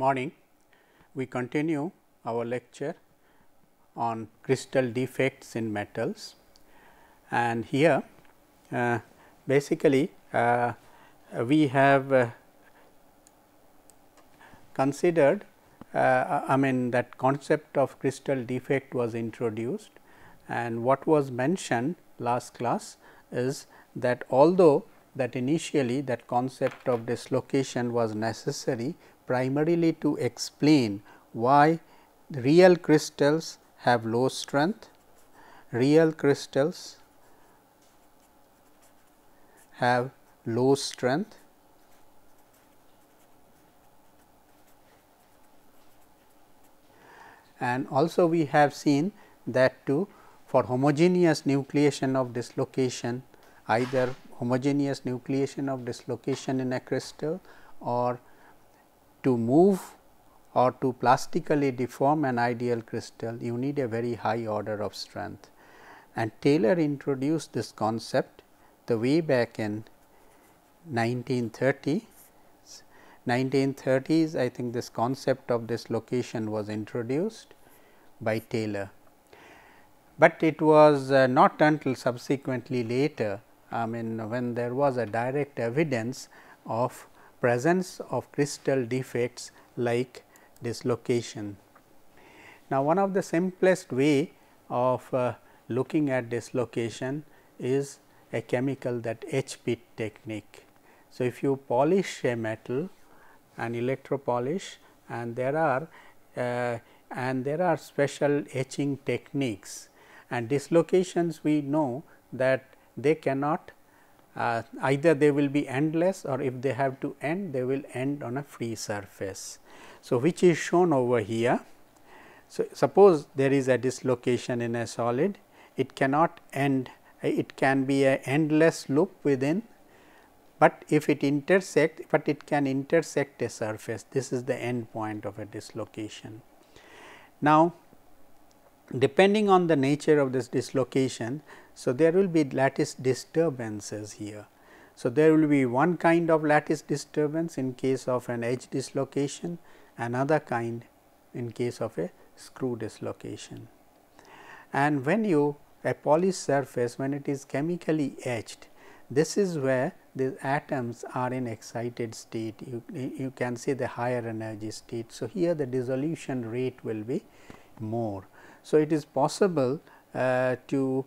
morning. We continue our lecture on crystal defects in metals, and here basically we have considered that concept of crystal defect was introduced, and what was mentioned last class is that although that initially that concept of dislocation was necessary primarily to explain why real crystals have low strength, real crystals have low strength, and also we have seen that too for homogeneous nucleation of dislocation, either homogeneous nucleation of dislocation in a crystal or to move or to plastically deform an ideal crystal, you need a very high order of strength. And Taylor introduced this concept the way back in 1930. 1930s, I think this concept of dislocation was introduced by Taylor, but it was not until subsequently later, when there was a direct evidence of presence of crystal defects like dislocation. Now, one of the simplest way of looking at dislocation is a chemical, that etch-pit technique. So, if you polish a metal and electropolish, and there are special etching techniques, and dislocations we know that they cannot either they will be endless, or if they have to end, they will end on a free surface. So, which is shown over here. So, suppose there is a dislocation in a solid, it cannot end, it can be a endless loop within, but if it intersect, but it can intersect a surface. This is the end point of a dislocation. Now, depending on the nature of this dislocation, so there will be lattice disturbances here. So, there will be one kind of lattice disturbance in case of an edge dislocation, another kind in case of a screw dislocation. And when a polished surface, when it is chemically etched, this is where the atoms are in excited state. You can see the higher energy state. So, here the dissolution rate will be more. So, it is possible to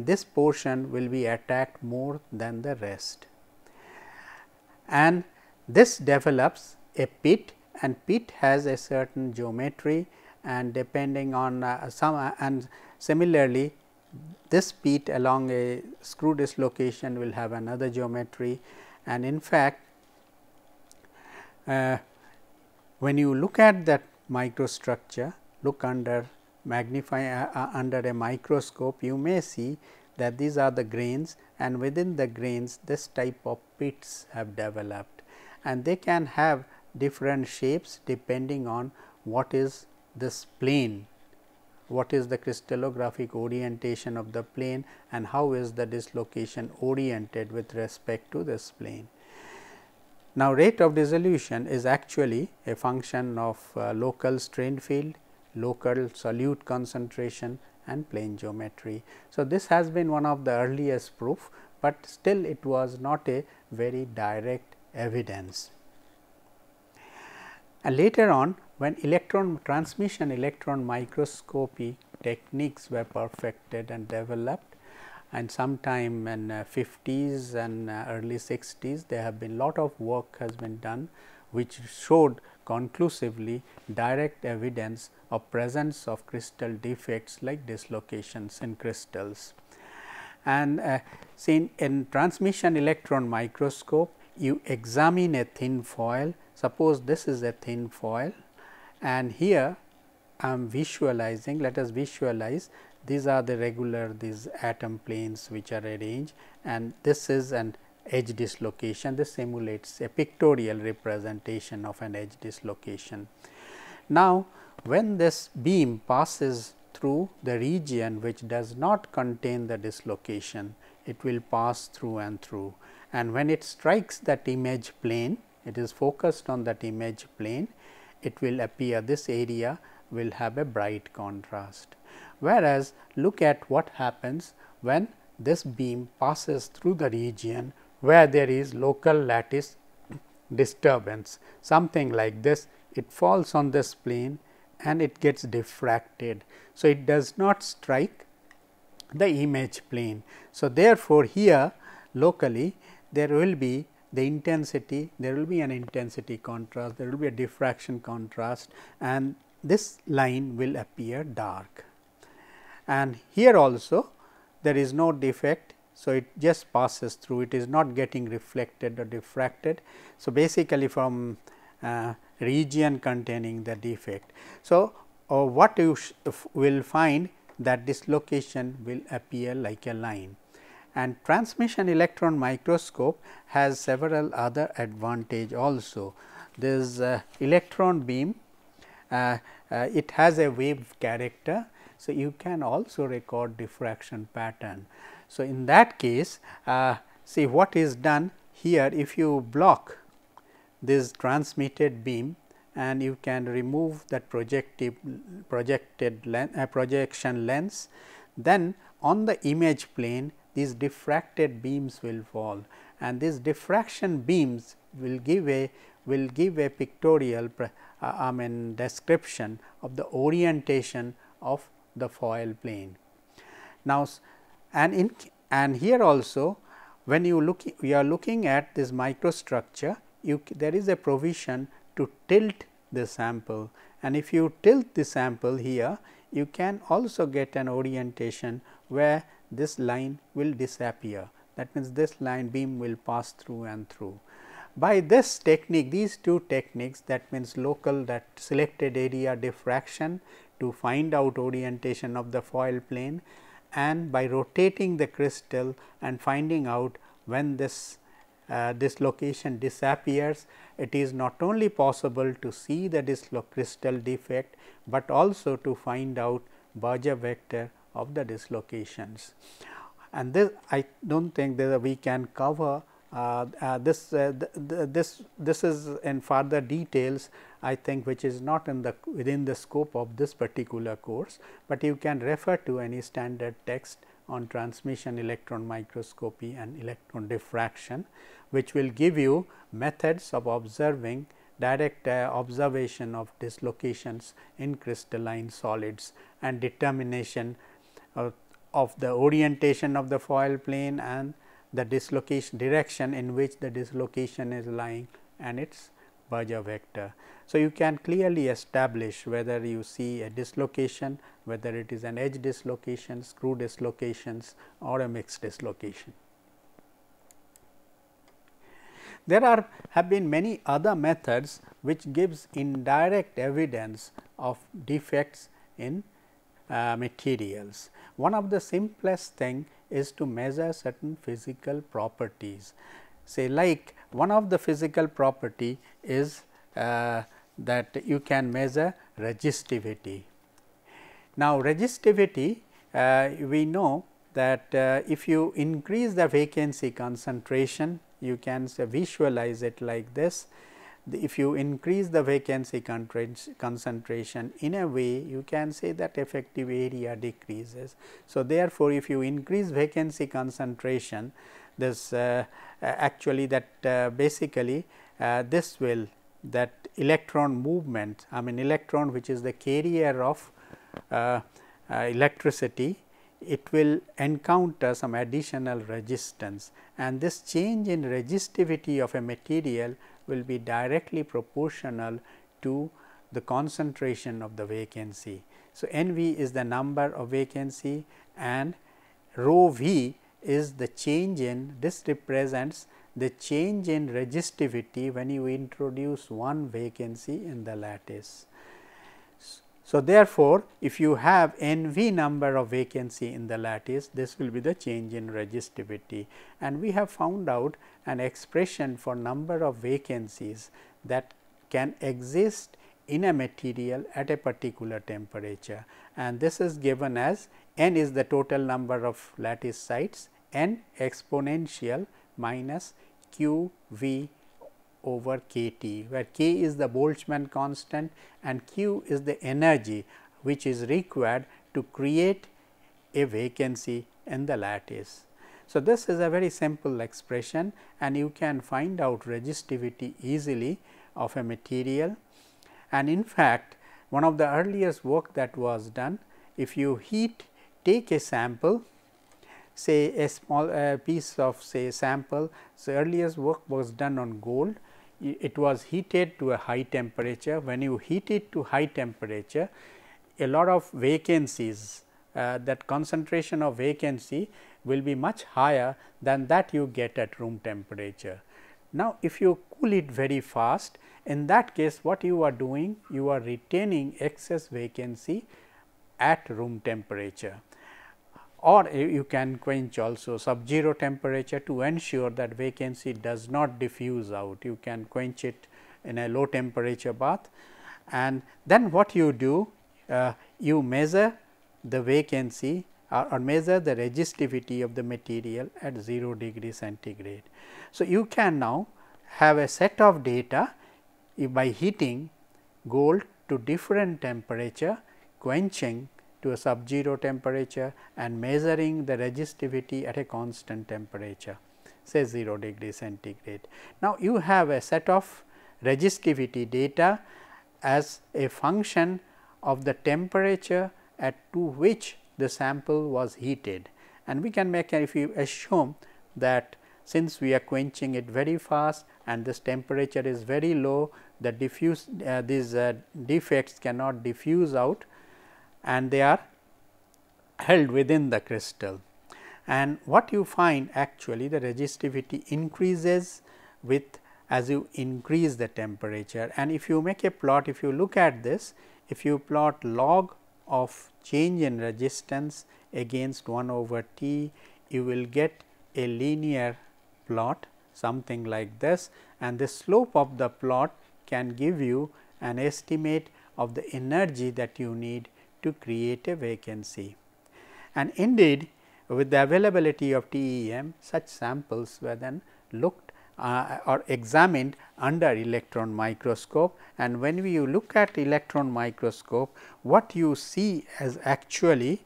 this portion will be attacked more than the rest, and this develops a pit, and pit has a certain geometry, and depending on and similarly this pit along a screw dislocation will have another geometry. And in fact, when you look at that microstructure, look under under a microscope, you may see that these are the grains, and within the grains this type of pits have developed, and they can have different shapes depending on what is this plane, what is the crystallographic orientation of the plane, and how is the dislocation oriented with respect to this plane. Now, rate of dissolution is actually a function of local strain field, local solute concentration, and plane geometry. So, this has been one of the earliest proof, but still it was not a very direct evidence. And later on, when transmission electron microscopy techniques were perfected and developed, and sometime in 50s and early 60s, there have been lot of work has been done, which showed conclusively direct evidence of presence of crystal defects like dislocations in crystals. And seen in transmission electron microscope, you examine a thin foil. Suppose this is a thin foil, and here I am visualizing, let us visualize, these are the regular these atom planes which are arranged, and this is an edge dislocation. This simulates a pictorial representation of an edge dislocation. Now, when this beam passes through the region which does not contain the dislocation, it will pass through and through, and when it strikes that image plane, it is focused on that image plane, it will appear, this area will have a bright contrast. Whereas, look at what happens when this beam passes through the region where there is local lattice disturbance, something like this. It falls on this plane and it gets diffracted. So, it does not strike the image plane. So, therefore, here locally there will be the intensity, there will be an intensity contrast, there will be a diffraction contrast, and this line will appear dark. And here also there is no defect. So, it just passes through, it is not getting reflected or diffracted. So, basically from region containing the defect. So, what you will find that dislocation will appear like a line. And transmission electron microscope has several other advantage also. This electron beam, it has a wave character. So, you can also record diffraction pattern. So, in that case, see what is done here, if you block this transmitted beam and you can remove that projection lens, then on the image plane these diffracted beams will fall, and these diffraction beams will give a pictorial description of the orientation of the foil plane. Now, and here also when you are looking at this microstructure, there is a provision to tilt the sample, and if you tilt the sample here, you can also get an orientation where this line will disappear. That means, this line beam will pass through and through. By this technique, these two techniques, that means local, that selected area diffraction to find out orientation of the foil plane, and by rotating the crystal and finding out when this dislocation disappears, it is not only possible to see the crystal defect, but also to find out Berger vector of the dislocations. And this, I do not think that we can cover this is in further details, I think, which is not in the within the scope of this particular course, but you can refer to any standard text on transmission electron microscopy and electron diffraction, which will give you methods of observing direct observation of dislocations in crystalline solids and determination of the orientation of the foil plane and the dislocation direction in which the dislocation is lying and its Berger vector. So, you can clearly establish whether you see a dislocation, whether it is an edge dislocation, screw dislocations, or a mixed dislocation. There have been many other methods which gives indirect evidence of defects in materials. One of the simplest thing is to measure certain physical properties. Say, like one of the physical property is that you can measure resistivity. Now, resistivity, we know that if you increase the vacancy concentration, you can visualize it like this. If you increase the vacancy concentration, in a way you can say that effective area decreases. So, therefore, if you increase vacancy concentration, this actually that basically this will, that electron movement, I mean electron which is the carrier of electricity, it will encounter some additional resistance, and this change in resistivity of a material will be directly proportional to the concentration of the vacancy. So, N V is the number of vacancy and rho V is the change in, this represents the change in resistivity when you introduce one vacancy in the lattice. So, therefore, if you have N V number of vacancy in the lattice, this will be the change in resistivity, and we have found out an expression for number of vacancies that can exist in a material at a particular temperature, and this is given as N is the total number of lattice sites, N exponential minus Q V over kT, where K is the Boltzmann constant and Q is the energy which is required to create a vacancy in the lattice. So, this is a very simple expression and you can find out resistivity easily of a material. And in fact, one of the earliest work that was done, if you take a sample, say a small piece of say sample. So, earliest work was done on gold. It was heated to a high temperature. When you heat it to high temperature, a lot of vacancies, that concentration of vacancy will be much higher than that you get at room temperature. Now, if you cool it very fast, in that case what you are doing? You are retaining excess vacancy at room temperature, or you can quench also sub-zero temperature to ensure that vacancy does not diffuse out. You can quench it in a low temperature bath, and then what you do? You measure the vacancy or measure the resistivity of the material at 0 degree centigrade. So, you can now have a set of data by heating gold to different temperature, quenching to a sub-zero temperature and measuring the resistivity at a constant temperature, say 0 degree centigrade. Now, you have a set of resistivity data as a function of the temperature at to which the sample was heated, and we can make if you assume that since we are quenching it very fast and this temperature is very low, the these defects cannot diffuse out and they are held within the crystal. And what you find actually, the resistivity increases with as you increase the temperature. And if you make a plot, if you look at this, if you plot log of change in resistance against 1 over T, you will get a linear plot something like this, and the slope of the plot can give you an estimate of the energy that you need to create a vacancy. And indeed, with the availability of TEM, such samples were then looked or examined under electron microscope, and when you look at electron microscope, what you see as actually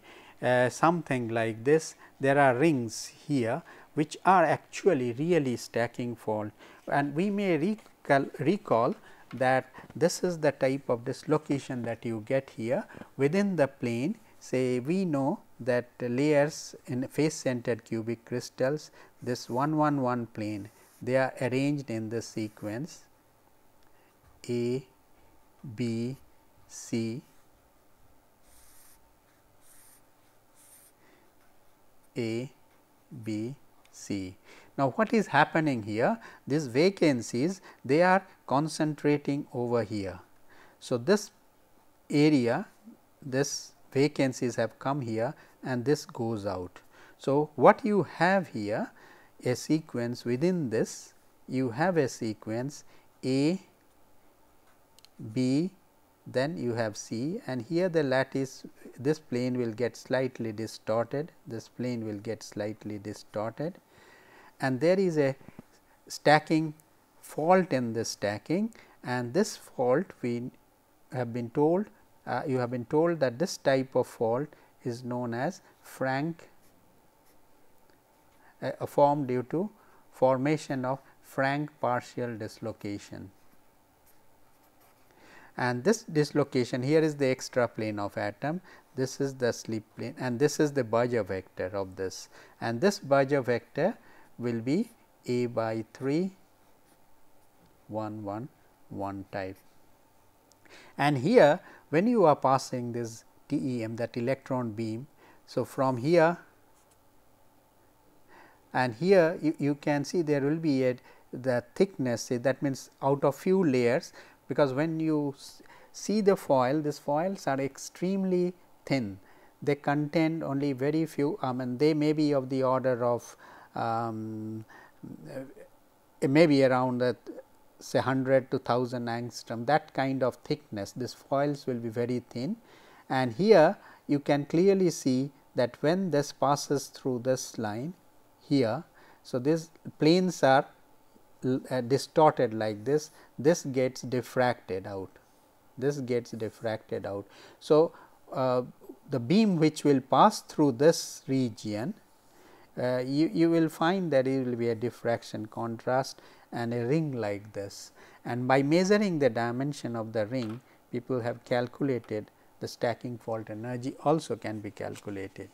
something like this. There are rings here which are actually really stacking fault, and we may recall that this is the type of dislocation that you get here within the plane. Say we know that layers in face centered cubic crystals, this 111 plane, they are arranged in this sequence A, B, C, A, B, C. Now, what is happening here? These vacancies, they are concentrating over here. So, this area, this vacancies have come here and this goes out. So, what you have here, a sequence within this, you have a sequence A, B, then you have C, and here the lattice, this plane will get slightly distorted, this plane will get slightly distorted, and there is a stacking fault in this stacking, and this fault we have been told, you have been told that this type of fault is known as Frank, formed due to formation of Frank partial dislocation. And this dislocation, here is the extra plane of atom, this is the slip plane, and this is the Berger vector of this, and this Berger vector will be A by 3 1 1 1 type. And here when you are passing this TEM, that electron beam, so from here and here you can see there will be the thickness, say that means out of few layers, because when you see the foil, these foils are extremely thin, they contain only very few, they may be of the order of maybe around say 100 to 1000 angstrom, that kind of thickness, these foils will be very thin. And here you can clearly see that when this passes through this line here, so these planes are distorted like this gets diffracted out. This gets diffracted out. So, the beam which will pass through this region, you will find that it will be a diffraction contrast and a ring like this, and by measuring the dimension of the ring, people have calculated the stacking fault energy also can be calculated.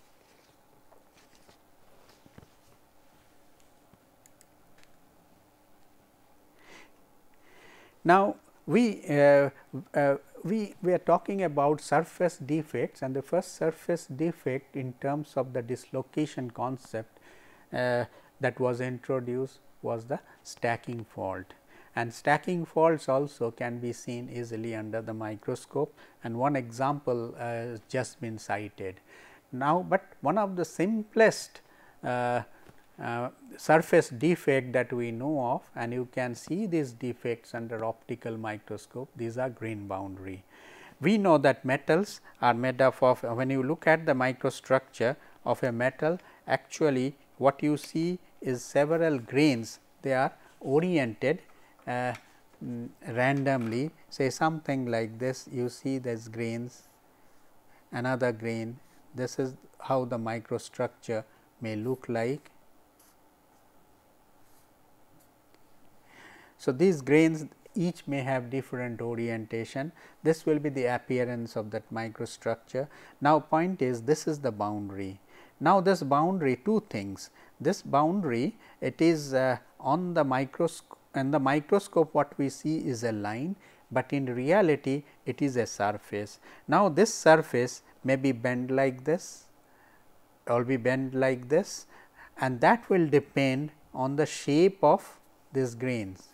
Now, we are talking about surface defects, and the first surface defect in terms of the dislocation concept that was introduced was the stacking fault, and stacking faults also can be seen easily under the microscope, and one example has just been cited. Now, but one of the simplest surface defect that we know of, and you can see these defects under optical microscope, these are grain boundary. We know that metals are made up of, when you look at the microstructure of a metal, actually what you see is several grains, they are oriented randomly, say something like this, you see these grains, another grain, this is how the microstructure may look like. So, these grains each may have different orientation, this will be the appearance of that microstructure. Now, point is this is the boundary. Now, this boundary, two things, this boundary it is on the microscope, and the microscope what we see is a line, but in reality it is a surface. Now, this surface may be bent like this or be bent like this, and that will depend on the shape of these grains.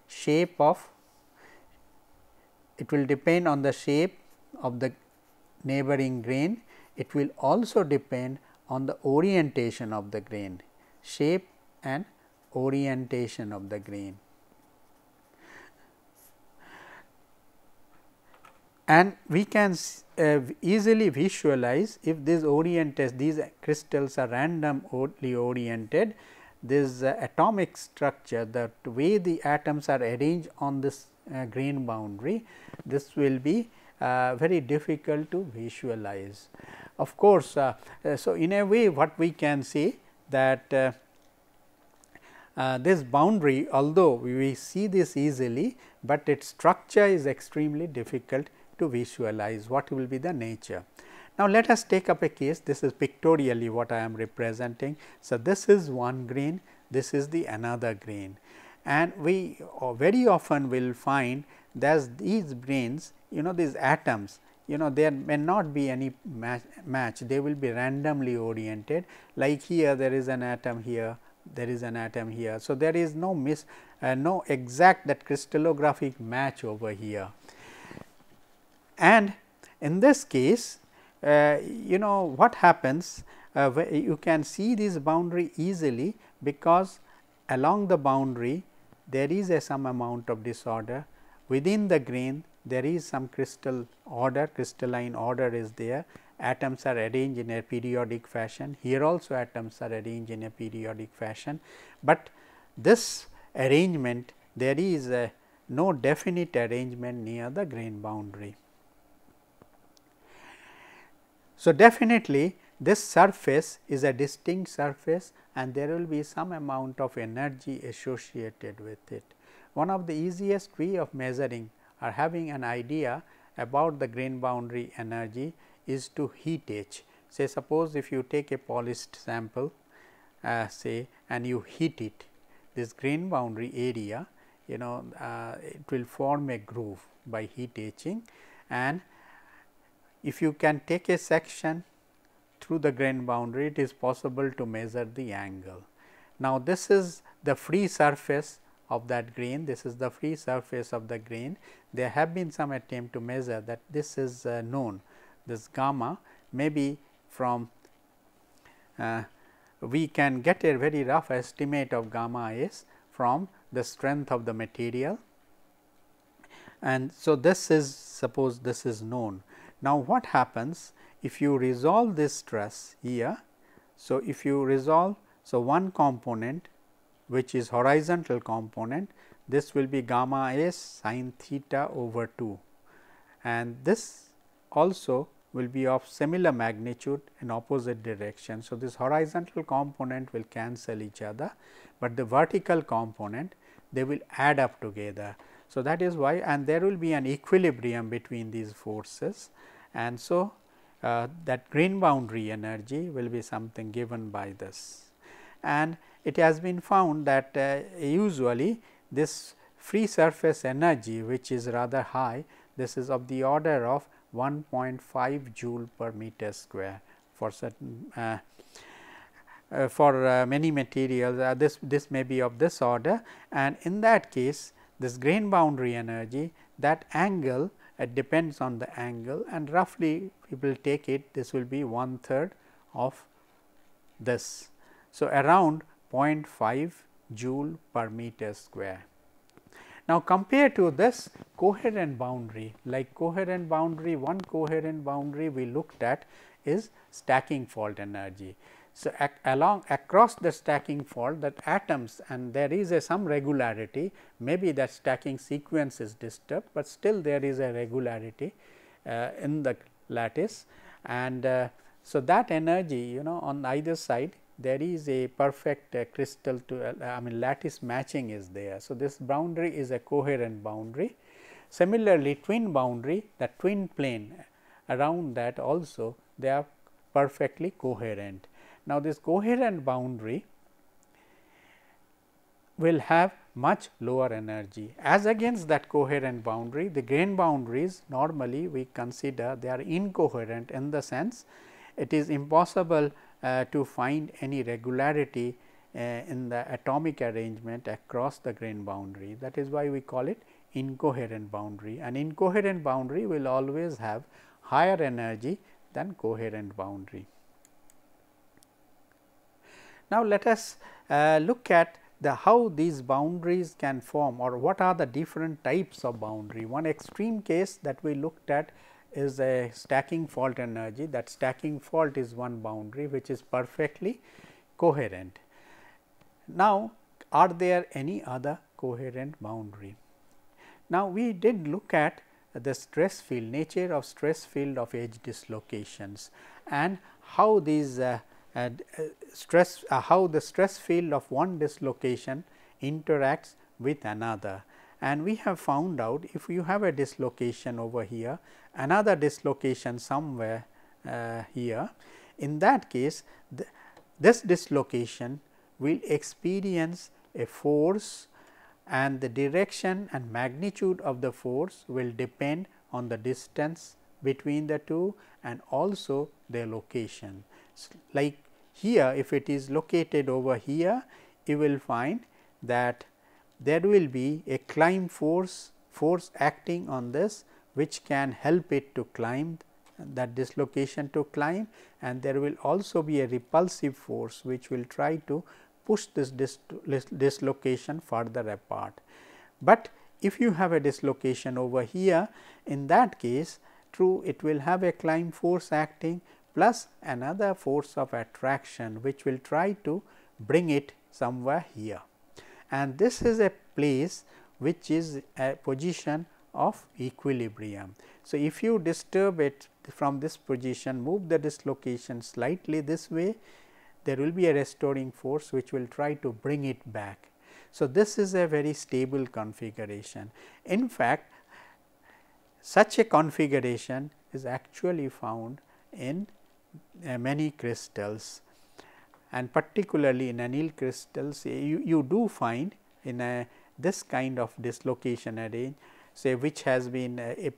Shape of, it will depend on the shape of the neighboring grain, it will also depend on the orientation of the grain, shape and orientation of the grain. And we can easily visualize if these crystals are randomly oriented, this atomic structure, the way the atoms are arranged on this grain boundary, this will be very difficult to visualize. Of course, so in a way what we can say that this boundary, although we see this easily, but its structure is extremely difficult to visualize, what will be the nature. Now, let us take up a case, this is pictorially what I am representing. So, this is one grain, this is the another grain, and we very often will find that these grains, these atoms, there may not be any match, they will be randomly oriented, like here there is an atom here, there is an atom here. So, there is no no exact that crystallographic match over here, and in this case what happens, you can see this boundary easily, because along the boundary there is some amount of disorder, within the grain there is some crystalline order is there, atoms are arranged in a periodic fashion, here also atoms are arranged in a periodic fashion, but this arrangement there is no definite arrangement near the grain boundary. So, definitely this surface is a distinct surface, and there will be some amount of energy associated with it. One of the easiest way of measuring or having an idea about the grain boundary energy is to heat etch. Say suppose if you take a polished sample say and you heat it, this grain boundary area it will form a groove by heat etching, and if you can take a section through the grain boundary, it is possible to measure the angle. Now, this is the free surface of that grain, this is the free surface of the grain. There have been some attempt to measure that, this is known, this gamma maybe from we can get a very rough estimate of gamma is from the strength of the material, and so this is, suppose this is known. Now, what happens if you resolve this stress here? So, if you resolve, so one component which is horizontal component, this will be gamma s sin theta over 2, and this also will be of similar magnitude in opposite direction. So, this horizontal component will cancel each other, but the vertical component they will add up together. So, that is why, and there will be an equilibrium between these forces, and so that grain boundary energy will be something given by this. And it has been found that usually this free surface energy, which is rather high, this is of the order of 1.5 joule per meter square for certain for many materials. This may be of this order, and in that case this grain boundary energy, that angle, it depends on the angle, and roughly we will take it, this will be 1/3 of this. So, around 0.5 joule per meter square. Now, compared to this coherent boundary, like coherent boundary, one coherent boundary we looked at is stacking fault energy. So, across the stacking fault, that atoms, and there is some regularity, maybe that stacking sequence is disturbed, but still there is a regularity in the lattice, and so that energy, on either side there is a perfect crystal to lattice matching is there. So, this boundary is a coherent boundary. Similarly, twin boundary, the twin plane around that also they are perfectly coherent. Now, this coherent boundary will have much lower energy as against that coherent boundary. The grain boundaries normally we consider they are incoherent, in the sense it is impossible to find any regularity in the atomic arrangement across the grain boundary. That is why we call it incoherent boundary, and incoherent boundary will always have higher energy than coherent boundary. Now, let us look at how these boundaries can form, or what are the different types of boundary. One extreme case that we looked at is a stacking fault energy. That stacking fault is one boundary which is perfectly coherent. Now, are there any other coherent boundary? Now, we did look at the stress field, nature of stress field of edge dislocations, and how these how the stress field of one dislocation interacts with another. And we have found out, if you have a dislocation over here, another dislocation somewhere here, in that case this dislocation will experience a force, and the direction and magnitude of the force will depend on the distance between the two and also their location. Like here, if it is located over here, you will find that there will be a climb force acting on this, which can help it to climb, that dislocation to climb, and there will also be a repulsive force which will try to push this dislocation further apart. But if you have a dislocation over here, in that case, true, it will have a climb force acting plus another force of attraction which will try to bring it somewhere here, and this is a place which is a position of equilibrium. So, if you disturb it from this position, move the dislocation slightly this way, there will be a restoring force which will try to bring it back. So, this is a very stable configuration. In fact, such a configuration is actually found in many crystals, and particularly in anneal crystals you do find in this kind of dislocation arrange, say which has been a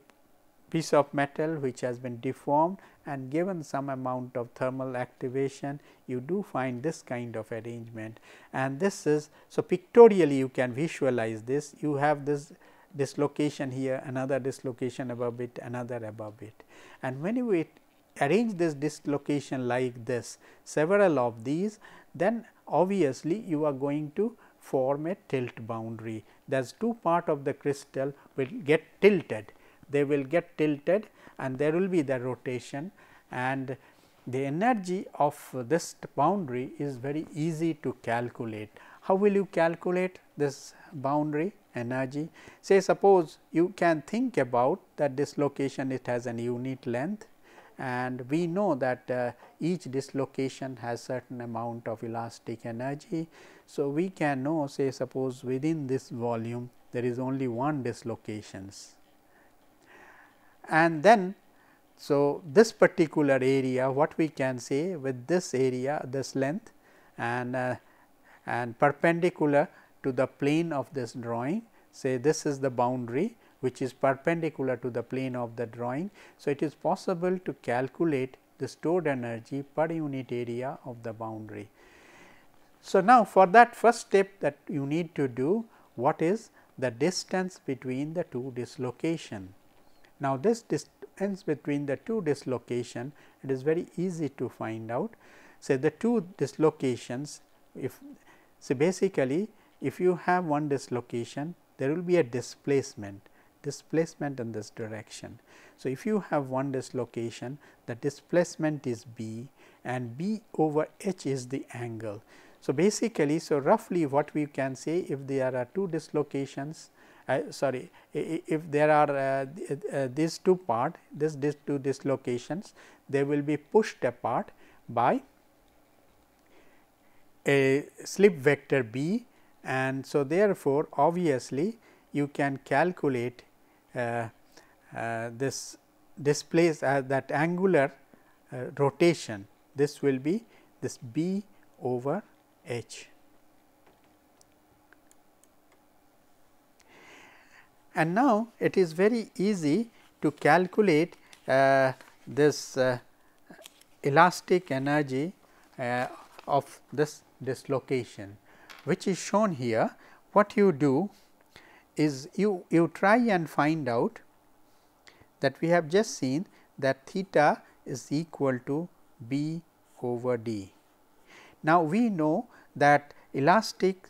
piece of metal which has been deformed and given some amount of thermal activation, you do find this kind of arrangement. And this is, so pictorially you can visualize this, you have this dislocation here, another dislocation above it, another above it, and when you arrange this dislocation like this, several of these, then obviously you are going to form a tilt boundary. There is two part of the crystal will get tilted, they will get tilted and there will be the rotation, and the energy of this boundary is very easy to calculate. how will you calculate this boundary energy? Say suppose you can think about that dislocation, it has an unit length, and we know that each dislocation has certain amount of elastic energy. So, we can know, say suppose within this volume there is only one dislocations, and then so this particular area, what we can say with this area, this length and perpendicular to the plane of this drawing, say this is the boundary which is perpendicular to the plane of the drawing. So, it is possible to calculate the stored energy per unit area of the boundary. So, now for that first step that you need to do, what is the distance between the two dislocation. Now, this distance between the two dislocation, it is very easy to find out. Say the two dislocations, if so basically if you have one dislocation, there will be a displacement in this direction. So, if you have one dislocation, the displacement is b and b over h is the angle. So, basically, so roughly what we can say, if there are two dislocations, if there are these two part, these two dislocations, they will be pushed apart by a slip vector b, and so therefore, obviously you can calculate this displace that angular rotation. This will be this b over h. And now, it is very easy to calculate this elastic energy of this dislocation, which is shown here. What you do is you try and find out that we have just seen that theta is equal to b over d. Now, we know that elastic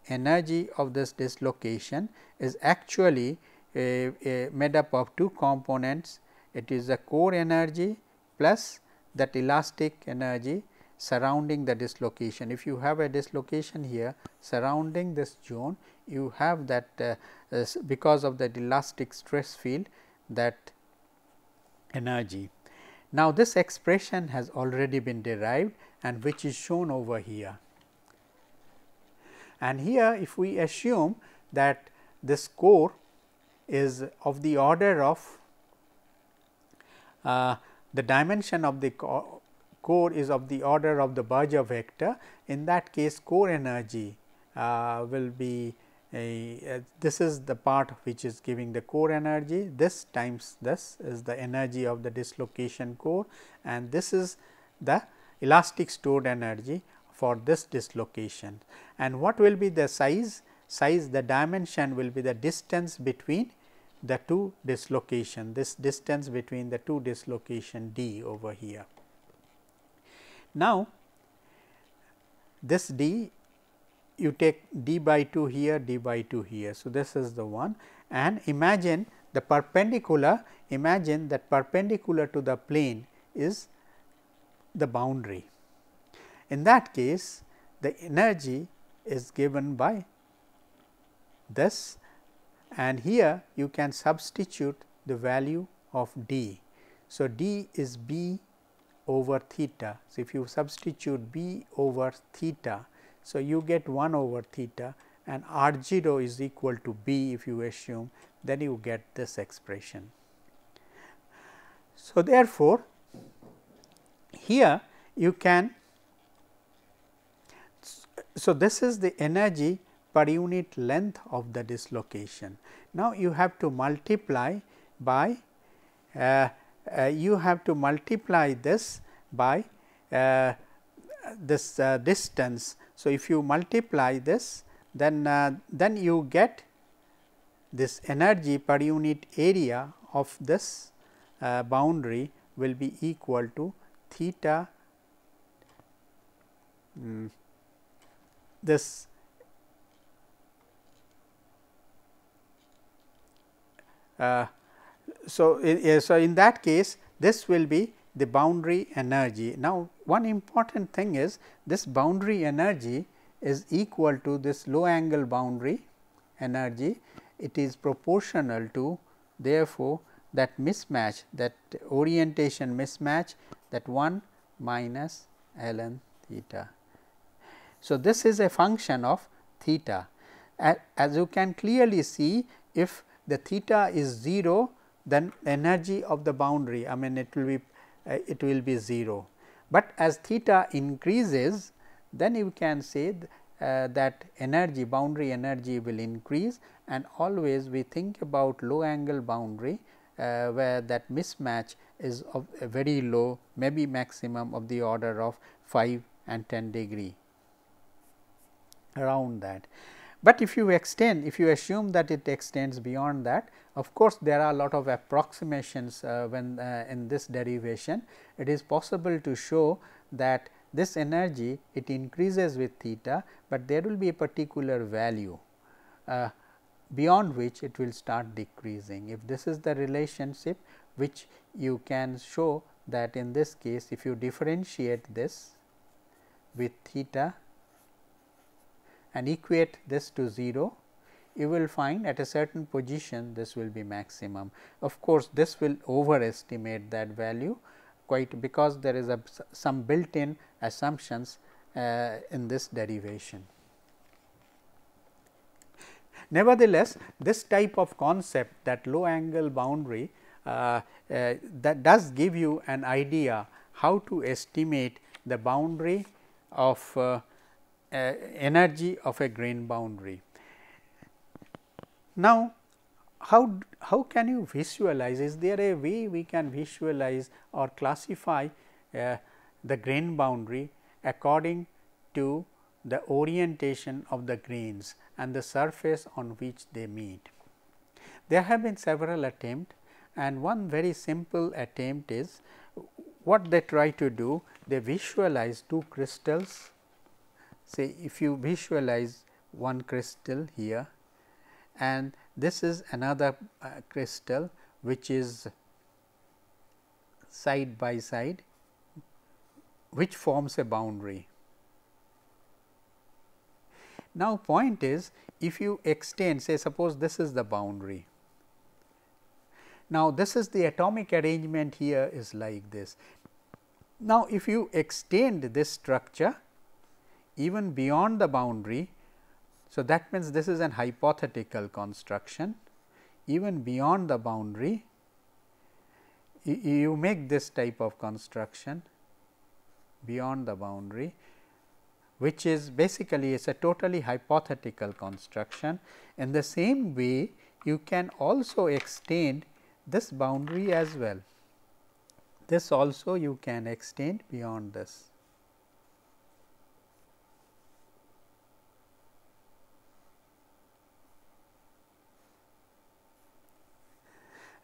energy of this dislocation is actually made up of two components. It is the core energy plus that elastic energy surrounding the dislocation. If you have a dislocation here surrounding this zone, you have that because of the elastic stress field, that energy. Now, this expression has already been derived and which is shown over here. And here if we assume that this core is of the order of the dimension of the core is of the order of the Berger vector, in that case core energy will be this is the part which is giving the core energy, this times this is the energy of the dislocation core, and this is the elastic stored energy for this dislocation. And what will be the size? The dimension will be the distance between the two dislocation, this distance between the two dislocation d over here. Now, this d, you take d by 2 here, d by 2 here. So, this is the one, and imagine the perpendicular, imagine that perpendicular to the plane is the boundary. In that case, the energy is given by this, and here you can substitute the value of d. So, d is b over theta. So, if you substitute b over theta, so you get 1 over theta, and r 0 is equal to b if you assume, then you get this expression. So, therefore, here you can, so this is the energy per unit length of the dislocation. Now, you have to multiply by this by this distance. So, if you multiply this, then you get this energy per unit area of this boundary will be equal to theta this so in that case, this will be the boundary energy. Now, one important thing is this boundary energy is equal to this low angle boundary energy. It is proportional to, therefore, that mismatch, that orientation mismatch, that 1 minus ln theta. So, this is a function of theta. As you can clearly see, if the theta is 0, then energy of the boundary, I mean it will be 0. But as theta increases, then you can say that energy, boundary energy will increase, and always we think about low angle boundary where that mismatch is of a very low, maybe maximum of the order of 5 and 10 degree, around that. But if you extend, if you assume that it extends beyond that, of course, there are a lot of approximations when in this derivation. It is possible to show that this energy, it increases with theta, but there will be a particular value beyond which it will start decreasing. If this is the relationship which you can show, that in this case, if you differentiate this with theta and equate this to 0, you will find at a certain position this will be maximum. Of course, this will overestimate that value quite, because there is some built in assumptions in this derivation. Nevertheless, this type of concept, that low angle boundary, that does give you an idea how to estimate the boundary of energy of a grain boundary. Now, how can you visualize? Is there a way we can visualize or classify the grain boundary according to the orientation of the grains and the surface on which they meet? There have been several attempts, and one very simple attempt is what they try to do. They visualize two crystals. Say if you visualize one crystal here, and this is another crystal which is side by side, which forms a boundary. Now, point is, if you extend, say suppose this is the boundary. Now, this is the atomic arrangement here is like this. Now, if you extend this structure even beyond the boundary, so that means this is an hypothetical construction, even beyond the boundary, you make this type of construction beyond the boundary, which is basically is a totally hypothetical construction. In the same way, you can also extend this boundary as well. This also you can extend beyond this.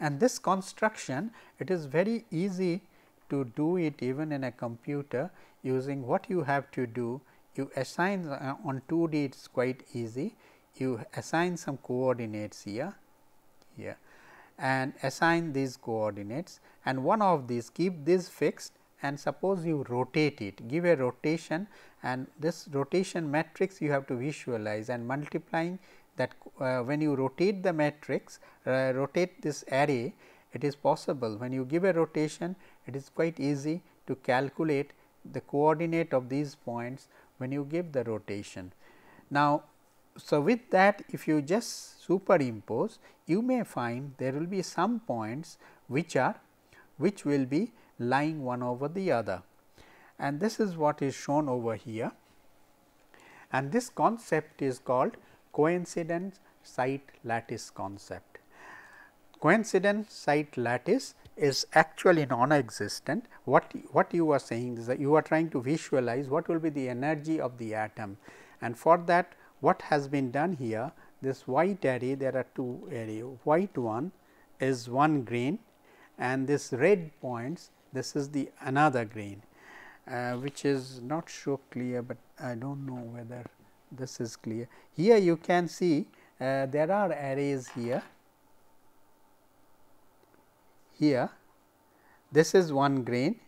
And this construction, it is very easy to do it even in a computer, using what you have to do. You assign on 2D, it is quite easy. You assign some coordinates here, and assign these coordinates, and one of these, keep this fixed, and suppose you rotate it, give a rotation, and this rotation matrix you have to visualize, and multiplying that when you rotate the matrix, rotate this array, it is possible when you give a rotation, it is quite easy to calculate the coordinate of these points when you give the rotation. Now, so with that, if you just superimpose, you may find there will be some points which will be lying one over the other, and this is what is shown over here, and this concept is called coincident site lattice concept. Coincident site lattice is actually non-existent. What you are saying is that you are trying to visualize what will be the energy of the atom, and for that what has been done here, this white array, there are two array, white one is one grain, and this red points, this is the another grain, which is not so clear, but I do not know whether this is clear. Here you can see there are arrays here. Here this is one grain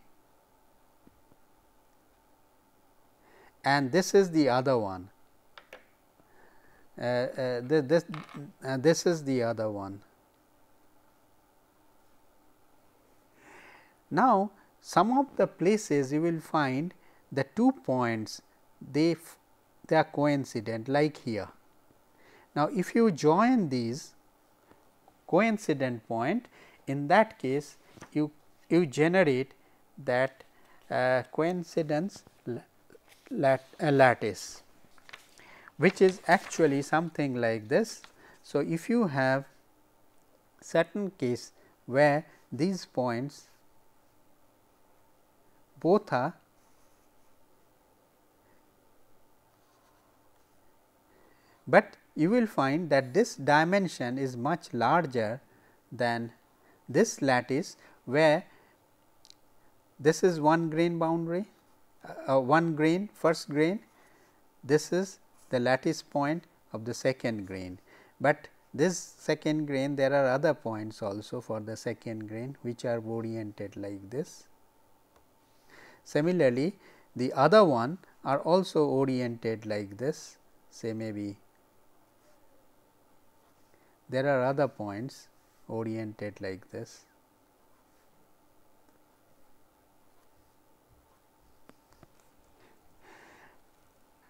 and this is the other one. this is the other one. Now, some of the places you will find the 2 points they are coincident, like here. Now, if you join these coincident point, in that case you generate that coincidence lattice, which is actually something like this. So, if you have certain case where these points both are but you will find that this dimension is much larger than this lattice, where this is one grain boundary, one grain first grain, this is the lattice point of the second grain, but this second grain there are other points also for the second grain which are oriented like this. Similarly, the other one are also oriented like this, say maybe there are other points oriented like this.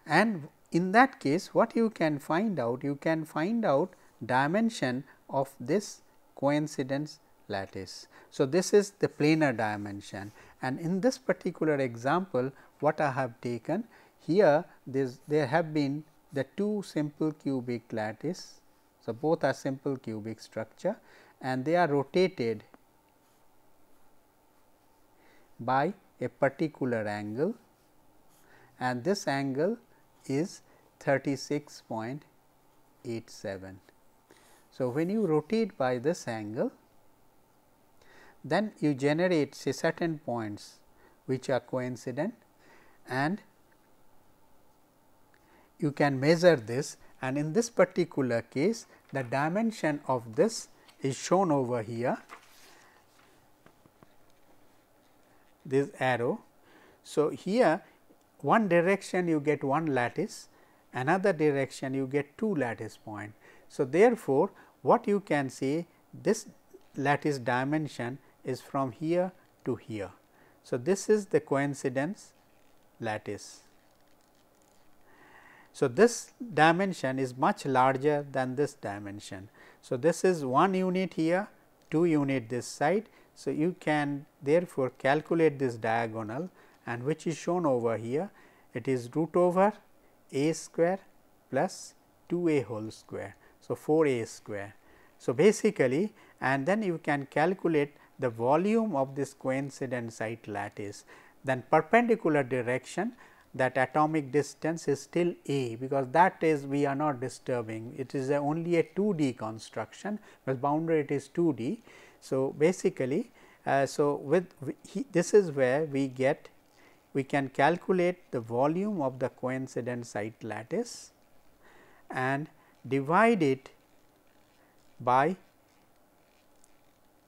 And in that case, what you can find out? You can find out dimension of this coincidence lattice. So, this is the planar dimension, and in this particular example what I have taken here, there have been the 2 simple cubic lattice. So, both are simple cubic structure and they are rotated by a particular angle, and this angle is 36.87. So, when you rotate by this angle, then you generate say certain points which are coincident, and you can measure this, and in this particular case the dimension of this is shown over here, this arrow. So, here one direction you get one lattice, another direction you get 2 lattice point. So, therefore, what you can say, this lattice dimension is from here to here. So, this is the coincidence lattice. So, this dimension is much larger than this dimension. So, this is 1 unit here, 2 unit this side. So, you can therefore calculate this diagonal, and which is shown over here, it is root over a square plus 2 a whole square. So, 4 a square. So, basically, and then you can calculate the volume of this coincident site lattice, then perpendicular direction, that atomic distance is still a, because that is we are not disturbing, it is only a 2D construction, but boundary it is 2D. So, basically, so with this is where we can calculate the volume of the coincident site lattice and divide it by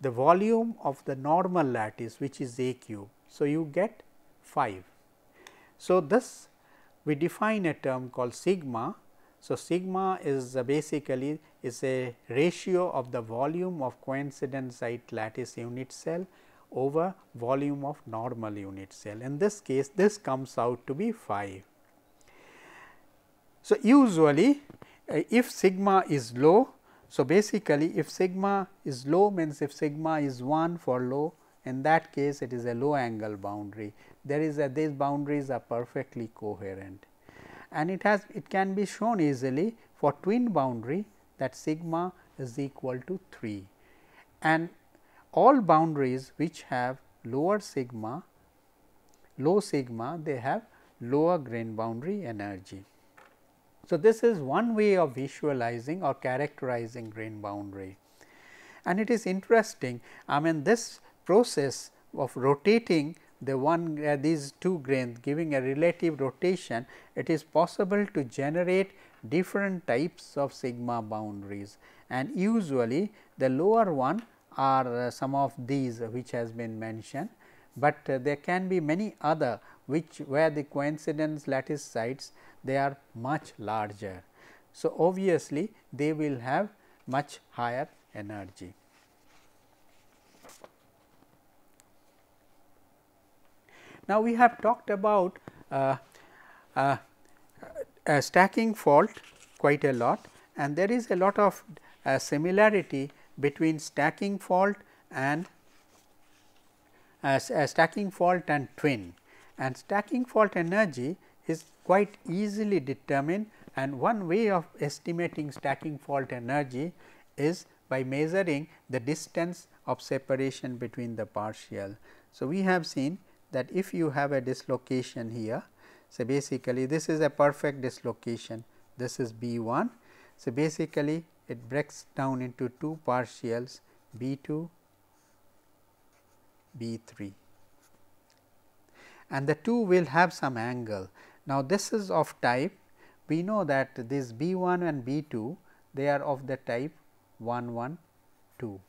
the volume of the normal lattice, which is a cube. So, you get 5. So, this we define a term called sigma. So, sigma is basically is a ratio of the volume of coincident site lattice unit cell over volume of normal unit cell. In this case, this comes out to be 5. So, usually if sigma is low, so basically if sigma is low means if sigma is 1 for low, in that case it is a low angle boundary. There is these boundaries are perfectly coherent, and it can be shown easily for twin boundary that sigma is equal to 3, and all boundaries which have lower sigma, low sigma, they have lower grain boundary energy. So, this is one way of visualizing or characterizing grain boundary, and it is interesting. I mean, this process of rotating the these 2 grains, giving a relative rotation, it is possible to generate different types of sigma boundaries, and usually the lower one are some of these which has been mentioned, but there can be many other which where the coincidence lattice sites they are much larger. So, obviously, they will have much higher energy. Now, we have talked about stacking fault quite a lot, and there is a lot of similarity between stacking fault and stacking fault and twin, and stacking fault energy is quite easily determined, and one way of estimating stacking fault energy is by measuring the distance of separation between the partial. So, we have seen that if you have a dislocation here, so basically this is a perfect dislocation, this is B 1. So, basically it breaks down into two partials B 2, B 3, and the two will have some angle. Now, this is of type, we know that this B 1 and B 2, they are of the type 1 1 2,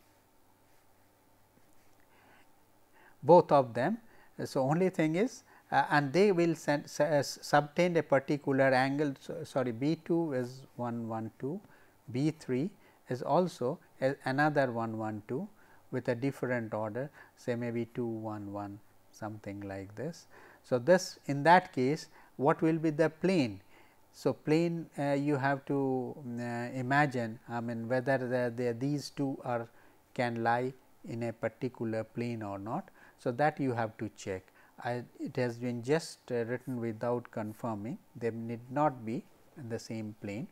both of them. So, only thing is and they will subtend a particular angle. Sorry, B 2 is 1 1 2, B 3 is also another 1 1 2 with a different order, say maybe 2 1 1, something like this. So, this in that case what will be the plane? So, plane you have to imagine, I mean whether these two are can lie in a particular plane or not. So, that you have to check. It has been just written without confirming, they need not be in the same plane,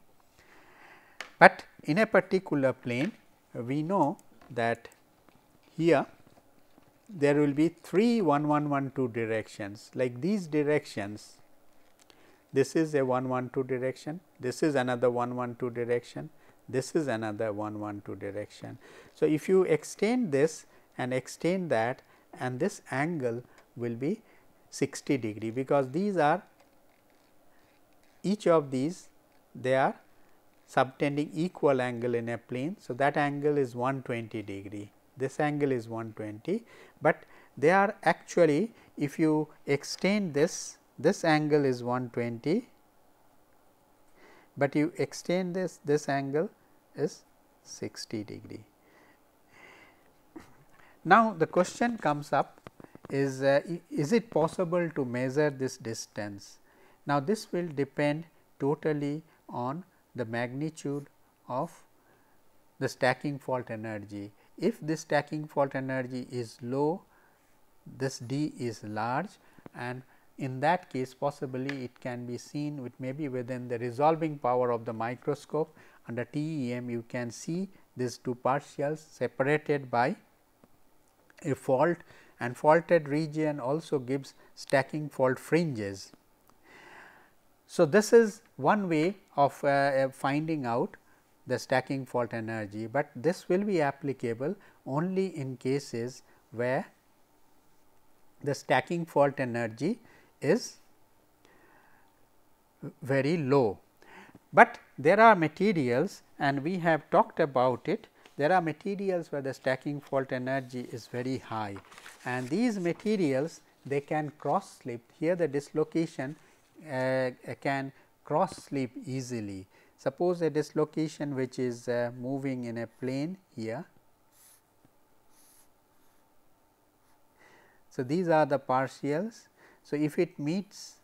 but in a particular plane we know that here there will be 3 1 1 1 2 directions, like these directions. This is a 1 1 2 direction, this is another 1 1 2 direction, this is another 1 1 2 direction. So, if you extend this and extend that, and this angle will be 60 degree, because these are each of these they are subtending equal angle in a plane. So, that angle is 120 degree, this angle is 120, but they are actually, if you extend this angle is 120, but you extend this angle is 60 degree. Now, the question comes up is it possible to measure this distance? Now, this will depend totally on the magnitude of the stacking fault energy. If this stacking fault energy is low, this d is large, and in that case possibly it can be seen with maybe within the resolving power of the microscope. Under TEM you can see these two partials separated by a fault, and faulted region also gives stacking fault fringes. So, this is one way of finding out the stacking fault energy, but this will be applicable only in cases where the stacking fault energy is very low. But there are materials, and we have talked about it, there are materials where the stacking fault energy is very high, and these materials they can cross slip. Here the dislocation can cross slip easily. Suppose a dislocation which is moving in a plane here. So, these are the partials. So, if it meets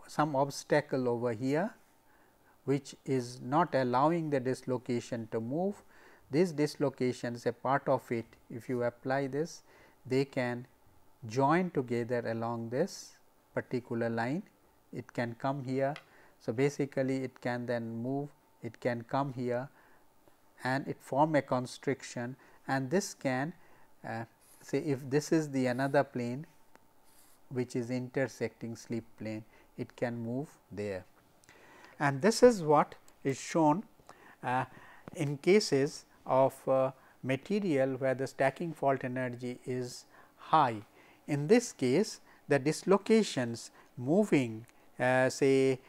some obstacle over here which is not allowing the dislocation to move, these dislocations, a part of it, if you apply this, they can join together along this particular line. It can come here. So, basically it can then move, it can come here and it form a constriction, and this can say if this is the another plane which is intersecting slip plane, it can move there. And this is what is shown in cases of material where the stacking fault energy is high. In this case, the dislocations moving say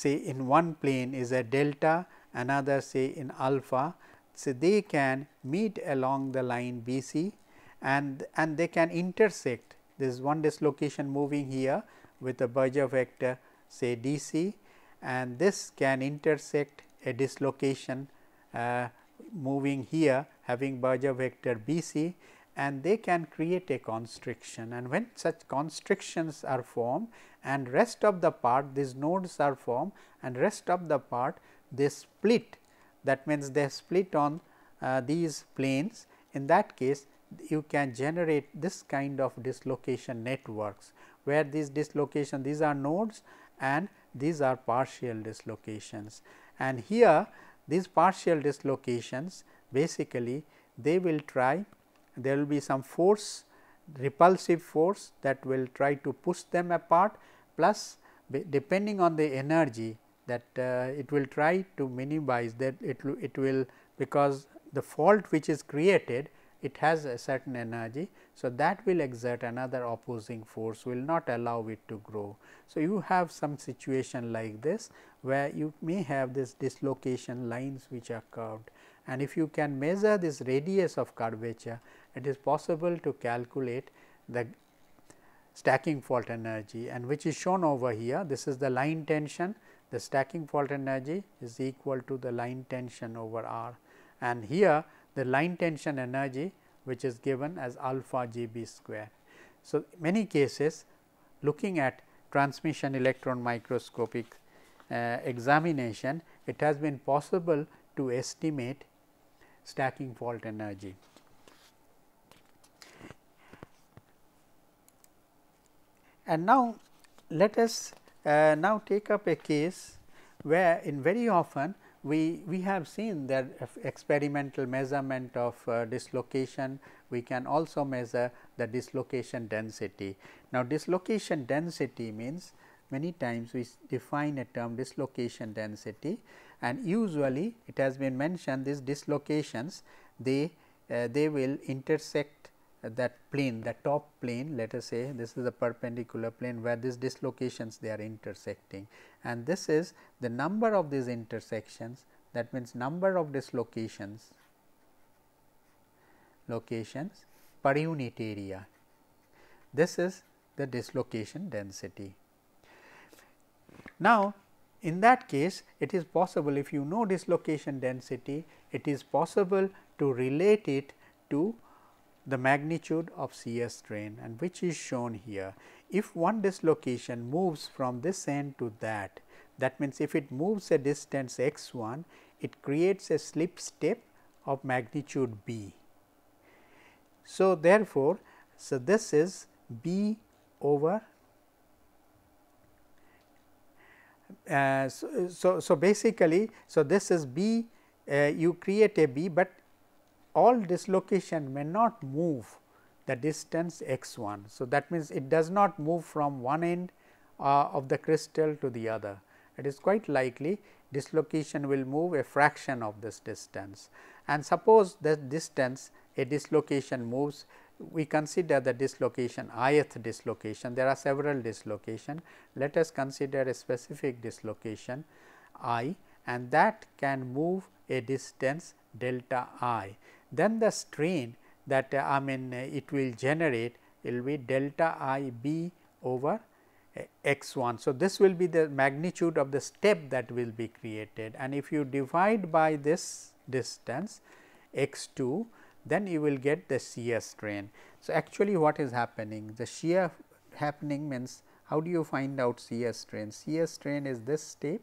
in one plane is a delta, another say in alpha. So, they can meet along the line BC, and they can intersect. There is one dislocation moving here with a Berger vector say DC, and this can intersect a dislocation moving here having Berger vector B c, and they can create a constriction, and when such constrictions are formed and rest of the part, these nodes are formed and rest of the part they split, that means they split on these planes. In that case you can generate this kind of dislocation networks, where these dislocation, these are nodes and these are partial dislocations, and here these partial dislocations basically they will try, there will be some force, repulsive force that will try to push them apart, plus depending on the energy that it will try to minimize that, it will, because the fault which is created, it has a certain energy. So, that will exert another opposing force, will not allow it to grow. So, you have some situation like this, where you may have this dislocation lines which are curved, and if you can measure this radius of curvature, it is possible to calculate the stacking fault energy, and which is shown over here. This is the line tension, the stacking fault energy is equal to the line tension over R, and here the line tension energy which is given as alpha G B square. So, many cases looking at transmission electron microscopic examination, it has been possible to estimate stacking fault energy. And now, let us now take up a case where in very often we have seen that experimental measurement of dislocation, we can also measure the dislocation density. Now, dislocation density means many times we define a term dislocation density, and usually it has been mentioned these dislocations they will intersect that plane, the top plane, let us say this is the perpendicular plane where these dislocations they are intersecting, and this is the number of these intersections, that means number of dislocations per unit area. This is the dislocation density. Now, in that case it is possible, if you know dislocation density, it is possible to relate it to the magnitude of shear strain, and which is shown here. If one dislocation moves from this end to that, that means if it moves a distance x 1, it creates a slip step of magnitude b. So, therefore, so this is b over so basically, so this is b, you create a b, but all dislocation may not move the distance x 1. So, that means it does not move from one end of the crystal to the other. It is quite likely dislocation will move a fraction of this distance, and suppose that distance a dislocation moves, we consider the dislocation ith dislocation. There are several dislocation. Let us consider a specific dislocation I, and that can move a distance delta I. Then the strain that it will generate will be delta I b over x 1. So, this will be the magnitude of the step that will be created, and if you divide by this distance x 2, then you will get the shear strain. So, actually what is happening? The shear happening means, how do you find out shear strain? Shear strain is this step,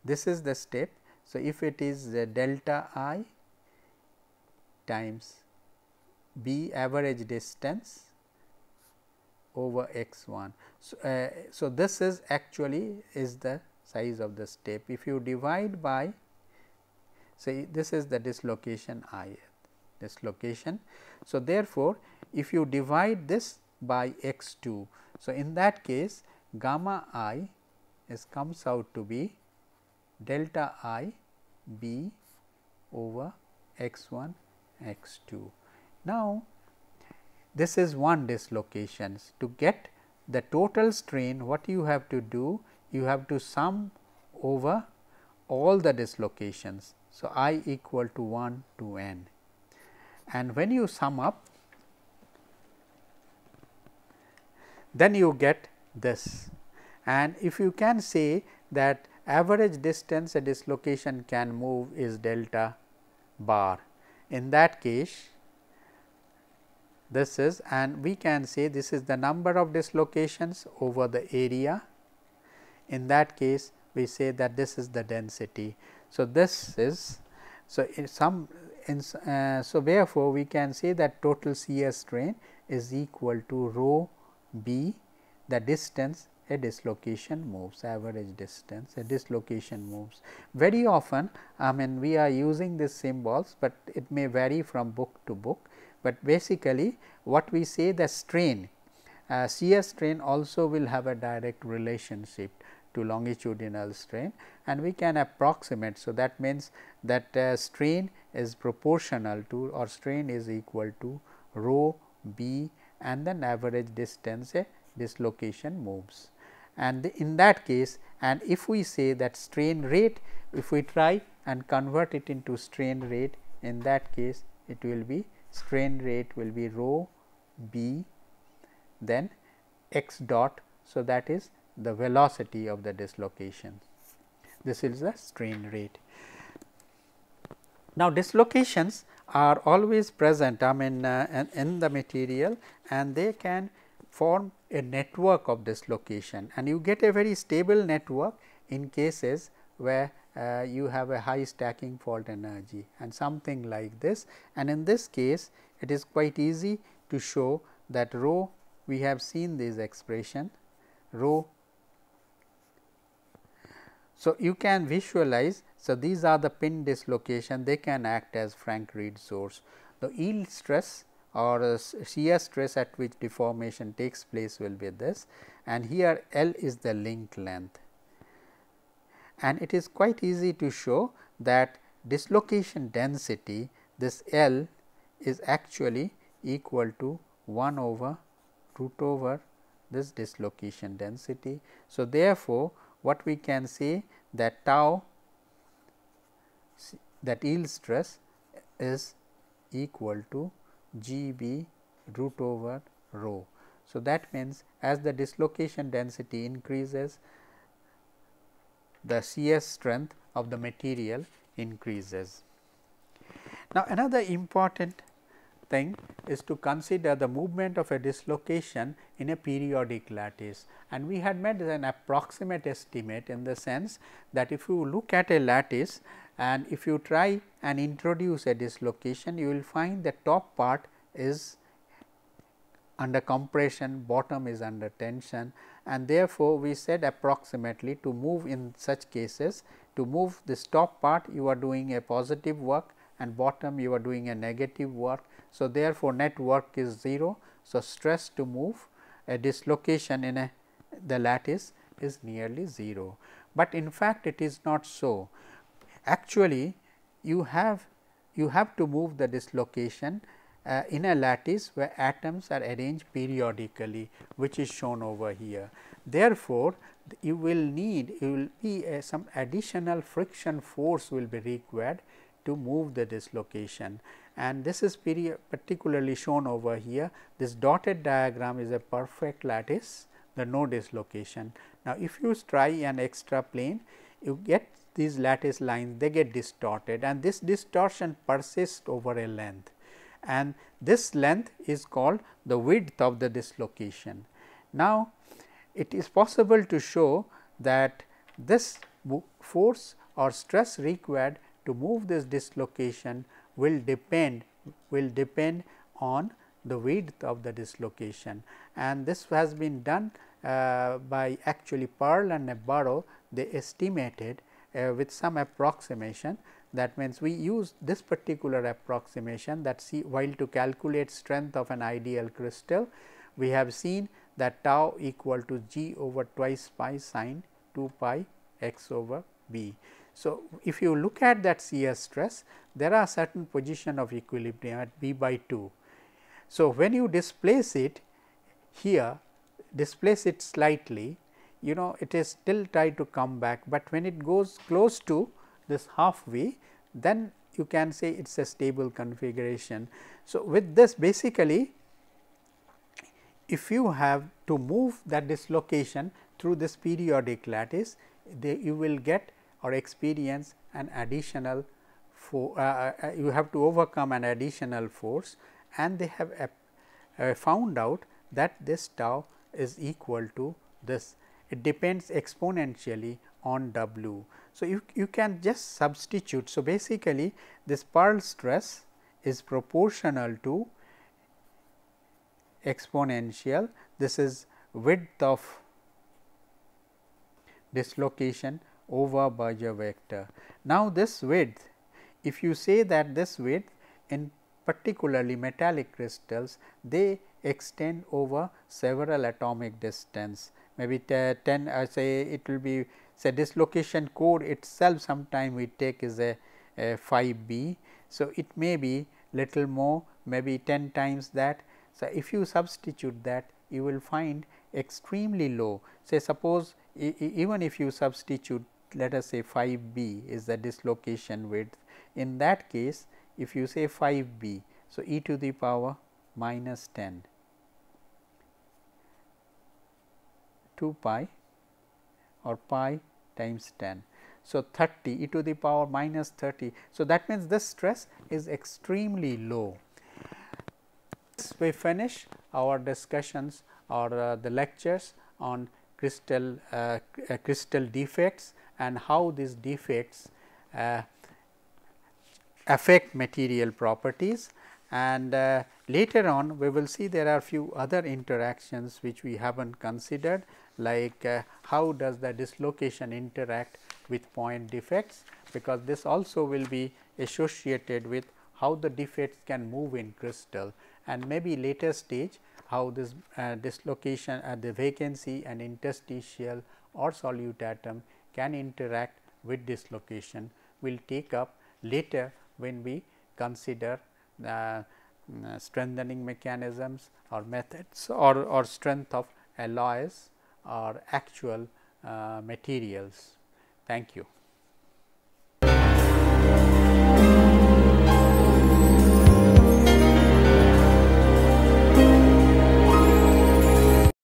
this is the step. So, if it is delta I times b average distance over x 1. So, this is actually is the size of the step. If you divide by, say this is the dislocation I dislocation. So, therefore, if you divide this by x 2, so in that case gamma I comes out to be delta I b over x 1 x 2. Now, this is one dislocation. To get the total strain, what you have to do? You have to sum over all the dislocations. So, I equal to 1 to n, and when you sum up, then you get this, and if you can say that average distance a dislocation can move is delta bar. In that case, this is, and we can say this is the number of dislocations over the area. In that case, we say that this is the density. So, this is, so in some so therefore, we can say that total shear strain is equal to rho b, the distance a dislocation moves, average distance a dislocation moves. Very often, I mean, we are using these symbols, but it may vary from book to book, but basically what we say, the strain, shear strain also will have a direct relationship to longitudinal strain, and we can approximate. So, that means that strain is proportional to, or strain is equal to rho b and then average distance a dislocation moves. And in that case, and if we say that strain rate, if we try and convert it into strain rate, in that case it will be, strain rate will be rho b then x dot. So, that is the velocity of the dislocation. This is the strain rate. Now, dislocations are always present, I mean, in the material, and they can form a network of dislocation, and you get a very stable network in cases where you have a high stacking fault energy and something like this. And in this case, it is quite easy to show that rho, we have seen this expression rho. So, you can visualize. So, these are the pin dislocation, they can act as Frank Reed source. The yield stress or shear stress at which deformation takes place will be this, and here L is the link length. And it is quite easy to show that dislocation density, this L is actually equal to 1 over root over this dislocation density. So, therefore, what we can say that tau, that yield stress is equal to G b root over rho. So, that means as the dislocation density increases, the shear strength of the material increases. Now, another important thing is to consider the movement of a dislocation in a periodic lattice, and we had made an approximate estimate in the sense that if you look at a lattice and if you try and introduce a dislocation, you will find the top part is under compression, bottom is under tension, and therefore, we said approximately to move in such cases, to move this top part you are doing a positive work and bottom you are doing a negative work. So, therefore, net work is 0. So, stress to move a dislocation in the lattice is nearly 0, but in fact, it is not so. Actually, you have to move the dislocation in a lattice where atoms are arranged periodically, which is shown over here. Therefore, you will be some additional friction force will be required to move the dislocation, and this is particularly shown over here. This dotted diagram is a perfect lattice, the no dislocation. Now, if you try an extra plane, you get these lattice lines, they get distorted, and this distortion persists over a length, and this length is called the width of the dislocation. Now, it is possible to show that this force or stress required to move this dislocation will depend on the width of the dislocation, and this has been done by actually Pearl and Nabarro. They estimated with some approximation. That means, we use this particular approximation that while to calculate strength of an ideal crystal, we have seen that tau equal to G over twice pi sin 2 pi x over b. So, if you look at that shear stress, there are certain position of equilibrium at b by 2. So, when you displace it here, displace it slightly, it is still try to come back, but when it goes close to this halfway, then you can say it is a stable configuration. So, with this basically, if you have to move that dislocation, through this periodic lattice, you will get or experience an additional you have to overcome an additional force, and they have found out that this tau is equal to this. It depends exponentially on W. So, you can just substitute. So, basically this Pearl stress is proportional to exponential, this is width of dislocation over Berger vector. Now, this width, if you say that this width in particularly metallic crystals, they extend over several atomic distance, maybe 10 say it will be, say dislocation core itself sometime we take is a 5 B. So, it may be little more, maybe 10 times that. So, if you substitute that, you will find extremely low, say suppose even if you substitute, let us say 5 B is the dislocation width. In that case, if you say 5 B, so e to the power minus 10 2 pi or pi times 10. So, 30 e to the power minus 30. So, that means this stress is extremely low. We finish our discussions or the lectures on crystal defects and how these defects affect material properties, and later on we will see there are few other interactions which we haven't considered, like how does the dislocation interact with point defects, because this also will be associated with how the defects can move in crystal, and maybe later stage how this dislocation at the vacancy and interstitial or solute atom can interact with dislocation. We will take up later when we consider strengthening mechanisms or methods or strength of alloys or actual materials. Thank you.